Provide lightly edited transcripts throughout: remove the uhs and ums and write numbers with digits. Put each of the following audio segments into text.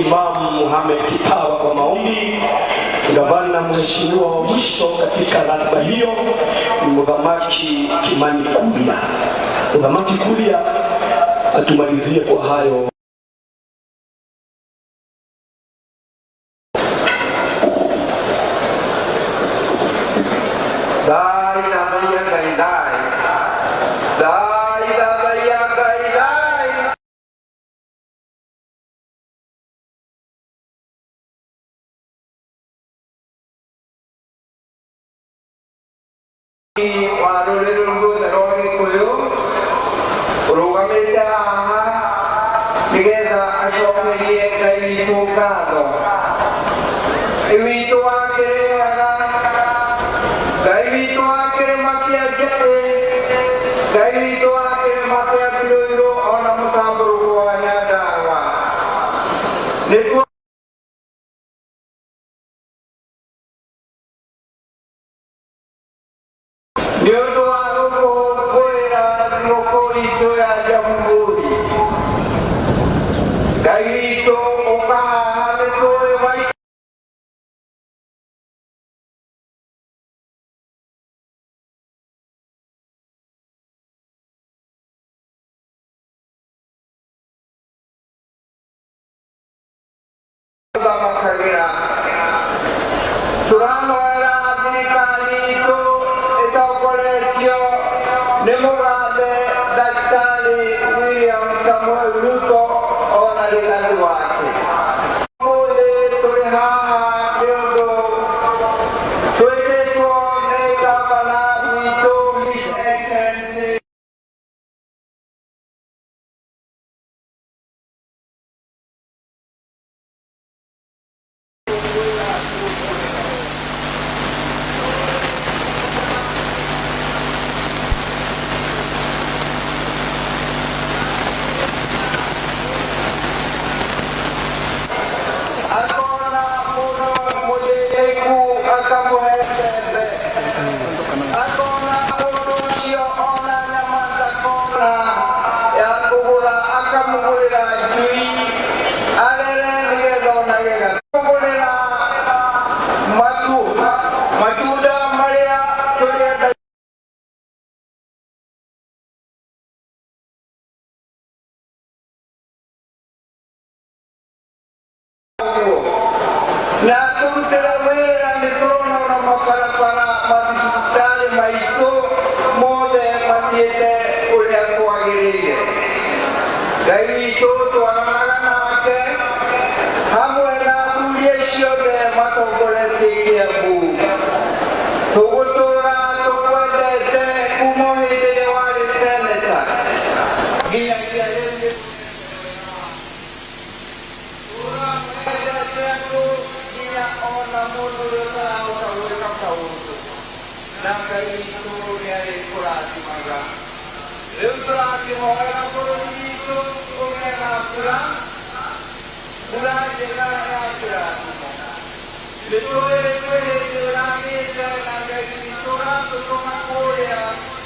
Imam Mohamed Kipawa kwa maombi. Gavana mheshimiwa wa mwisho katika ratiba hiyo ni Mdhamaki Kimani Kuria. Mdhamaki Kuria atumalizie kwa hayo.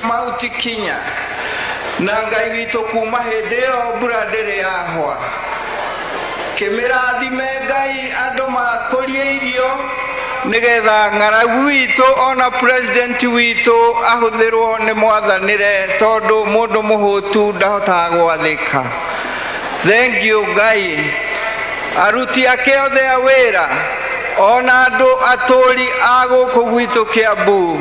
Mauti Kinya na Ngai witũ kuma hĩndĩ ĩyo mbura ndĩrĩ yahwa. Kĩmĩrathime Ngai andũ makũrie irio nĩgetha ng'aragu witũ ona president witũ ahũthĩrwo nĩ mwathanĩre tondũ mũndũ mũhũtu ndahotaga gwathĩka. Thank you Ngai. Aruti ake othe a wĩra ona andũ atũri a gũkũ gwitũ Kiambu,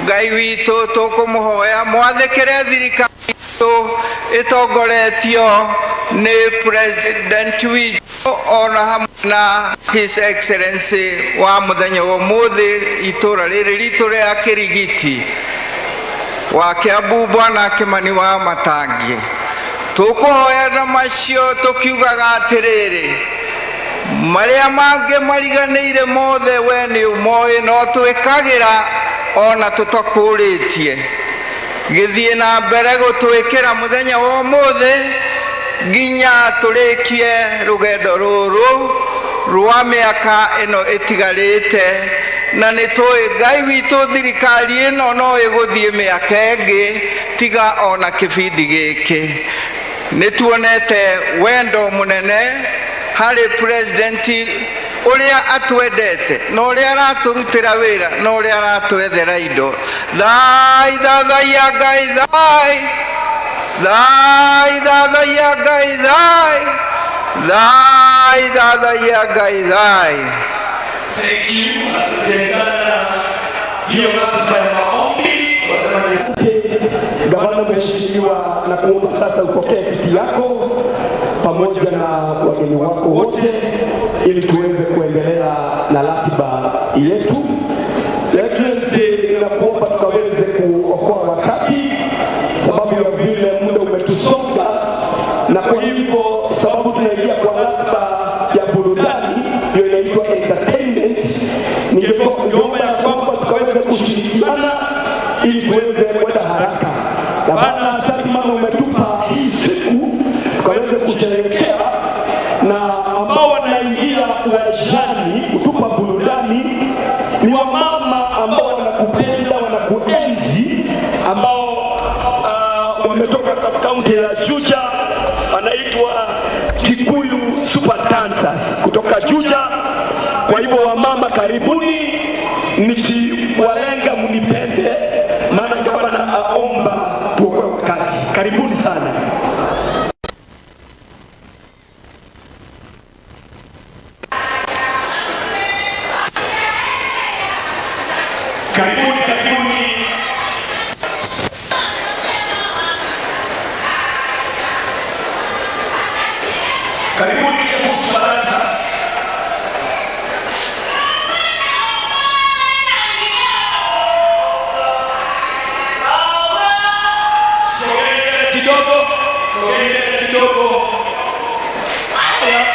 Ngai witũ tũkũmũhoya mwathĩkĩre thirikari itũ ĩtongoretio nĩ president witũ ona hamwe na His Excellency wa mũthenya wa ũmũthĩ itũra rĩrĩ ritũ rĩa Kĩrigiti wa Kiambu Bwana Kimani wa Matangi. Tũkũhoya na macio tũkiugaga atĩrĩrĩ, marĩa mangĩ mariganĩire mothe we nĩ ũmoĩ no twĩkagĩra ona tũtakũrĩtie. Gĩthiĩ na mbere gũtwĩkĩra mũthenya wa ũmũthĩ nginya tũrĩkie rũgendo rũrũ rwa mĩaka ĩno ĩtigarĩte, na nĩ tũĩ Ngai witũ thirikari ĩno no ĩgũthiĩ mĩaka ĩngĩ tiga ona kĩbindi gĩkĩ. Nĩ tuonete wendo mũnene harĩ president ũrĩa atwendete na ũrĩa araturutĩra wĩra na ũrĩa aratwethera indo. Thai thathaia Ngai thai, thai thathaia Ngai thai, thai thathaia Ngai thai. Thank you. Asante sana. Hiyo ratiba ya maombi kwa sababu gavana mheshimiwa, na kuomba sasa upokee kiti yako pamoja na wageni wako wote ili tuweze kuendelea na ratiba yetu. Excellency, ninakuomba tukaweze kuokoa wakati sababu ya vile muda umetusonga, na kwa hivyo sababu tunaingia kwa ratiba ya burudani hiyo inaitwa entertainment, ningeomba ya kwamba tukaweze kushirikiana ili tuweze kwenda haraka. Na Bwana, asante mama, umetupa hii siku tukaweze kusherehekea, na ambao wanaingia uwanjani kutupa burudani ni wamama ambao wanakupenda, wanakuenzi, ambao wametoka katika kaunti ya Juja, anaitwa Kikuyu Super Dancers kutoka Juja. Kwa hivyo wamama, karibuni, nikiwalenga mnipende, maana gavana aomba tuokoe wakati. Karibuni sana. Karibuni, karibuni. Karibuni Kikuyu Super Dancers. Sogea kidogo, sogea kidogo. Haya.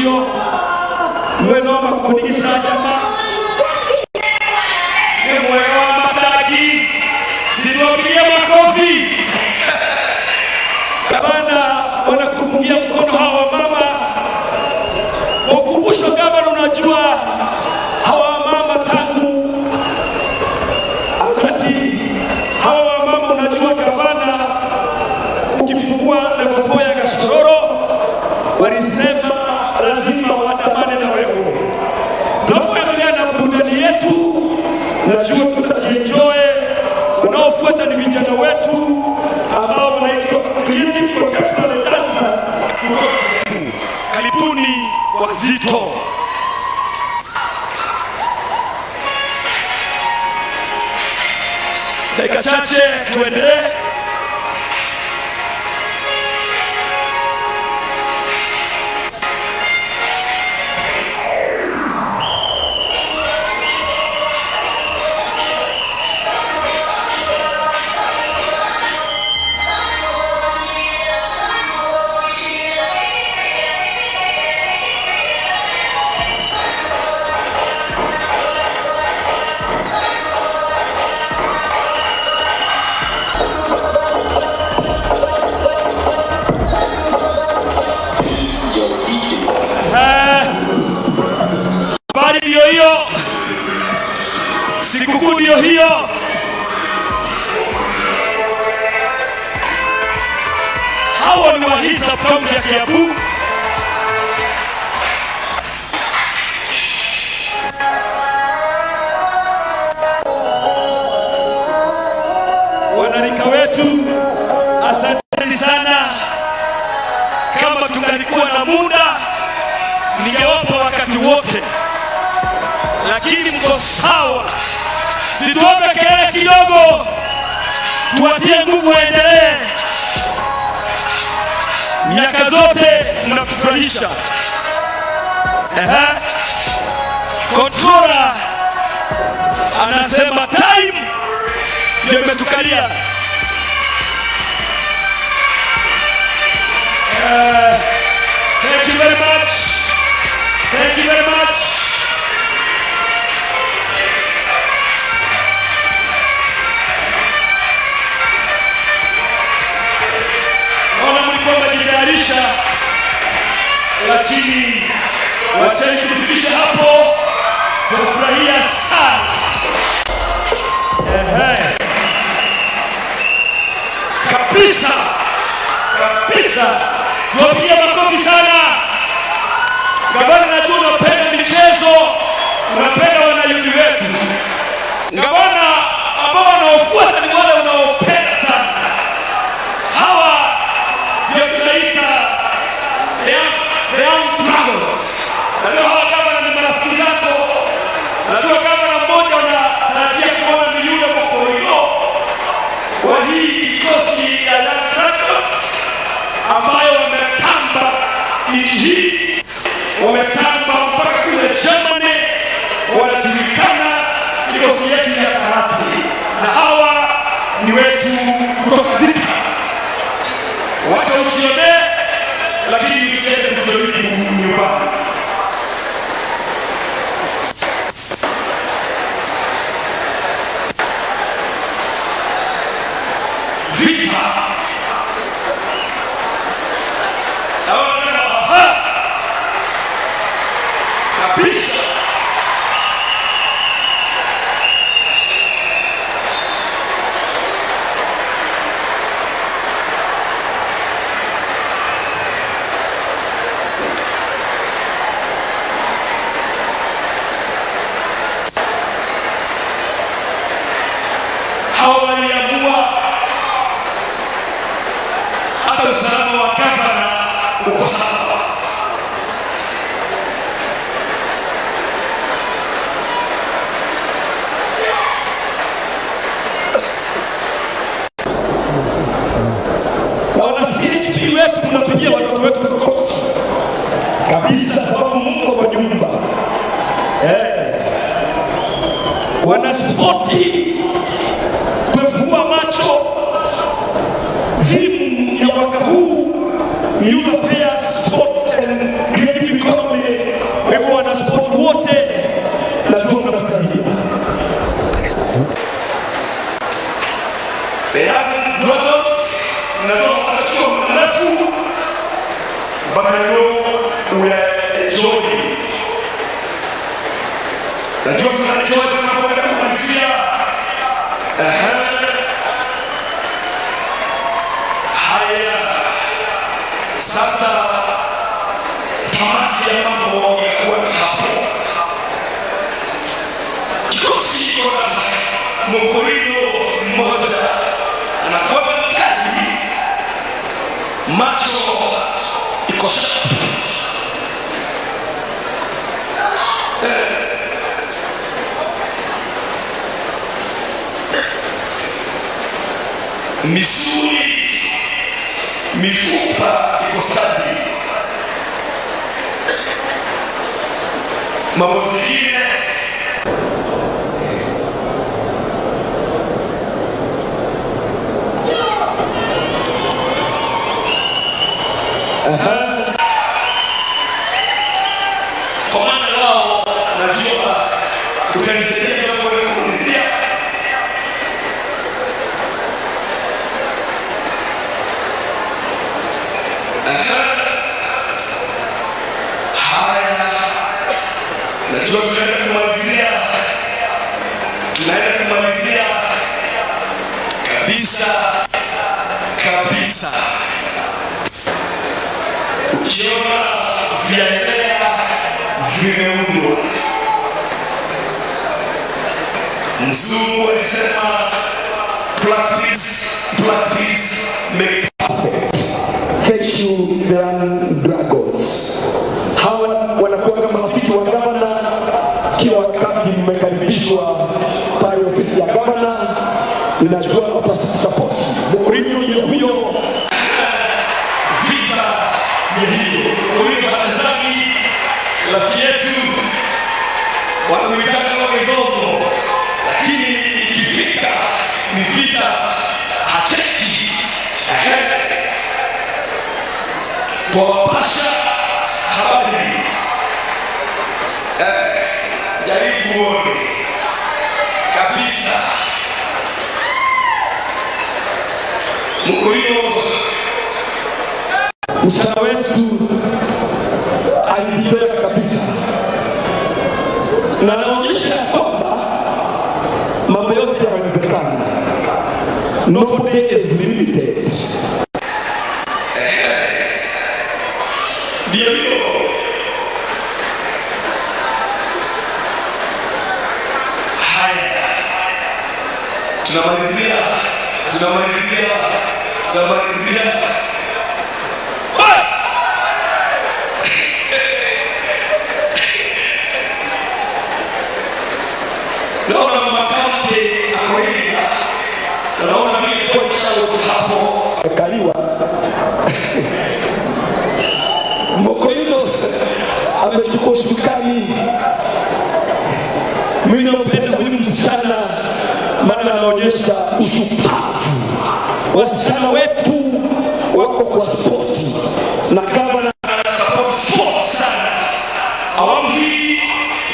ucio niwe no makundigisha jama ni mwega wa mataki sitopie makofi. Gavana wanakupungia mkono hawa mama ukumbusho. Gavana, unajua hawa mama tangu asante hawa mama, unajua gavana, ukifungua level 4 ya Gashororo walisema lazima waandamane na wewe. Tunapoendelea na burudani yetu, najua tutajienjoy. Wanaofuata ni vijana wetu ambao wanaitwa Creative Contemporary Dancers kutoka Kiambu. Karibuni wazito. Dakika chache tuendelee. Ndio hiyo sikukuu, ndio hiyo. Hawa ni wahisa kaunti ya Kiambu. Wanarika wetu, asanteni sana. Kama tungalikuwa na muda ningewapa wakati wote, lakini mko sawa. Situombe kelele kidogo, tuwatie nguvu waendelee. Miaka zote mnatufurahisha. Controller anasema time ndio imetukalia. Thank you very much. Thank you very much. Lakini wacheni kufikisha hapo, tufurahia sana. Kabisa kabisa, tuwapigie makofi sana. Gavana, najua unapenda michezo, unapenda wanayuthi wetu. Gavana, ambao wanaofuata ni wale unaopenda sana. Hawa ndio tunaita the young dragons. Najua hawa gavana ni marafiki zako. Najua gavana mmoja unatarajia kuona ni yule Mokoino wa hii kikosi ya young dragons ambayo wametamba nchi hii, wametamba mpaka kule Germany, wanajulikana kikosi yetu ya karate, na hawa ni wetu kutoka Thika. Wacha ujione, lakini usiende kujaribu nyumbani. Vita kabisa. Hawa waliamua hata usalama wa gavana uko sawa. Na wana CHP wetu, mnapigia watoto wetu makofi kabisa, sababu Mungu kwa nyumba. Wana spoti, tumefungua macho. Hii ya mwaka huu ni Youth Affairs, Sport and Creative Economy The young dragons, nachukua muda mrefu, but I know we are enjoying. Najua tunaenjoy tunapoenda kumalizia. Haya, sasa tamati ya mambo inakuwa hapo. Kikosi kona Mokorino mmoja anakuwa mkali, macho iko sharp. Misuli, mifupa iko stadi. Mambo zingine komanda wao najua utanisaidia tunapoenda kumalizia. Haya, najua tunaenda kumalizia kabisa. Ukiona vyaelea vimeundwa, mzungu alisema practice make perfect. Thank you young dragons. Hawa wanakuwa kama marafiki wa gavana. Kila wakati mmekaribishwa pale ofisi ya gavana, ninachukua support. Mokorino ni huyo, vita ni hiyo. Mokorino hatazami rafiki yetu wanamuitana kwa idhomo, lakini ikifika ni vita hacheki. Tuwapasha habari, jaribu uone kabisa. Mokorino msichana wetu ajitolea kabisa, na anaonyesha kwamba mambo yote yanawezekana. Nobody is limited. Ndio hiyo. Haya, tunamalizia. Naona makate ako hivi, na naona mimi boy changu hapo Kaliwa Mokorino amechukua ushukani. Mimi napenda huyu msichana, maana anaonyesha ushupavu. Wasichana wetu wako kwa sport, na gavana support sport sana. Awamu hii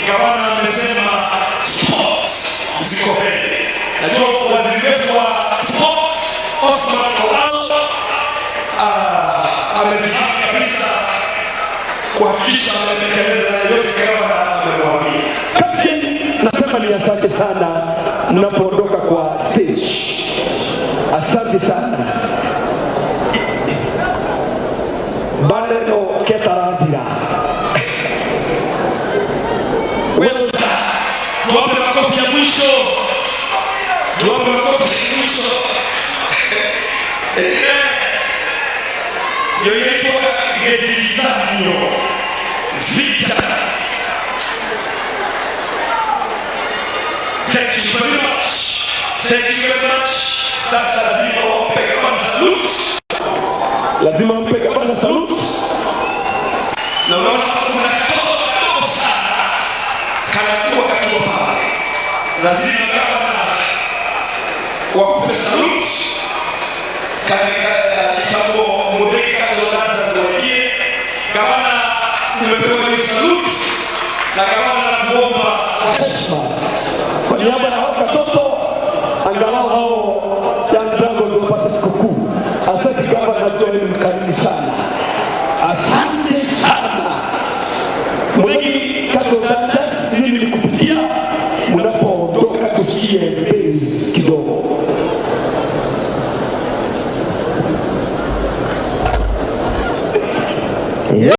gavana amesema sports ziko mbele. Najua waziri wetu wa sports Osman Kalal amejihaki kabisa kuhakikisha ametekeleza yote gavana amemwambia. nasema ni asante sana mnapoondoka kwa stage. Asante sana. Bareno Ketaradira. Well done. Tuwape makofi ya mwisho. Ndio inaitwa Gedilidhanio, vita. Thank you very much. Sasa lazima wampe gavana salute. Na unaona kuna katoto kadogo sana kanakuwa katua pale. Lazima gavana wakupe salute. Kitambo Muthoni Kacholaza ziwagie. Gavana umepewa hiyo salute, na gavana anakuomba Kwa niaba ya watoto angalau hao wenu mkarimu sana. Asante sana. Mwingi